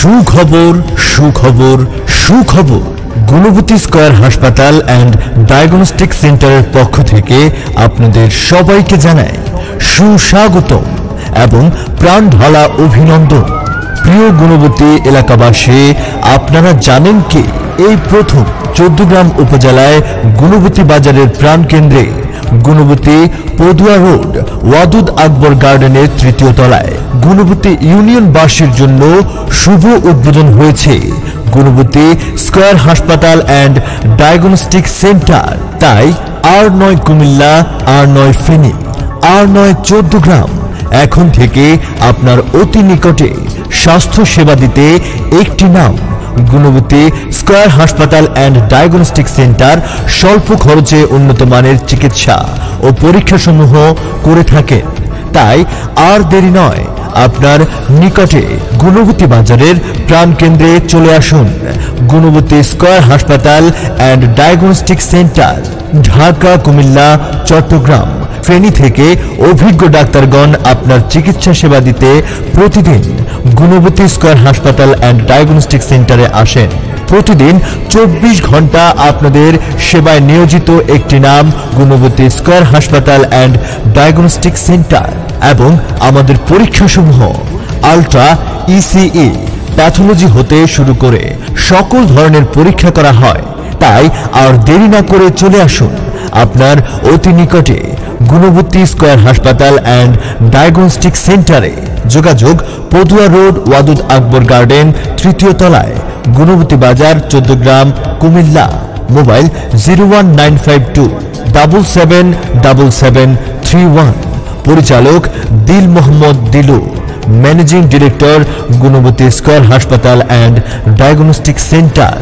সুখবর সুখবর সুখবর গুণবতী স্কয়ার হাসপাতাল অ্যান্ড ডায়াগনস্টিক সেন্টারের পক্ষ থেকে আপনাদের সবাইকে জানাই সুস্বাগতম এবং প্রাণ ঢালা অভিনন্দন। প্রিয় গুণবতী এলাকাবাসী, আপনারা জানেন কি এই প্রথম চৌদ্দগ্রাম উপজেলায় গুণবতী বাজারের প্রাণকেন্দ্রে গুণবতী পদুয়া রোড ওয়াদুদ আকবর গার্ডেনের তৃতীয় তলায় গুণবতী ইউনিয়নবাসীর জন্য শুভ উদ্বোধন হয়েছে গুণবতী স্কয়ার হাসপাতাল অ্যান্ড ডায়াগনস্টিক সেন্টার। তাই আর9 কুমিল্লা, আর9 ফেনী, আর9 চৌদ্দগ্রাম এখন থেকে আপনার অতি নিকটে স্বাস্থ্য সেবা দিতে একটি নাম গুণবতী স্কয়ার হাসপাতাল অ্যান্ড ডায়াগনস্টিক সেন্টার স্বল্প খরচে উন্নত মানের চিকিৎসা ও পরীক্ষাসমূহ করে থাকে। তাই আর দেরি নয়, আপনার নিকটে গুণবতী বাজারের প্রাণকেন্দ্রে চলে আসুন। গুণবতী স্কয়ার হাসপাতাল and diagnostic centre, Dhaka, Comilla, Chittagong, Feni থেকে অভিজ্ঞ ডাক্তারগণ আপনার চিকিৎসা সেবা দিতে প্রতিদিন গুণবতী স্কয়ার হাসপাতাল অ্যান্ড ডায়াগনস্টিক সেন্টারে আসেন। প্রতিদিন 24 ঘন্টা আপনাদের সেবায় নিয়োজিত একটি নাম গুণবতী স্কয়ার হাসপাতাল অ্যান্ড ডায়াগনস্টিক সেন্টার। এবং আমাদের পরীক্ষাসমূহ আলট্রা, ইসিই, প্যাথোলজি হতে শুরু করে সকল ধরনের পরীক্ষা করা হয়। তাই আর দেরি না করে চলে আসুন আপনার অতি নিকটে গুণবতী স্কয়ার হাসপাতাল অ্যান্ড ডায়াগনস্টিক সেন্টারে। যোগাযোগ পদুয়া রোড ওয়াদুদ আকবর গার্ডেন, তৃতীয় তলায়, গুণবতী বাজার, চৌদ্দগ্রাম, কুমিল্লা। মোবাইল 01952777731। পরিচালক দিল মোহাম্মদ দিলু, ম্যানেজিং ডিরেক্টর, গুণবতী স্কয়ার হাসপাতাল অ্যান্ড ডায়াগনস্টিক সেন্টার।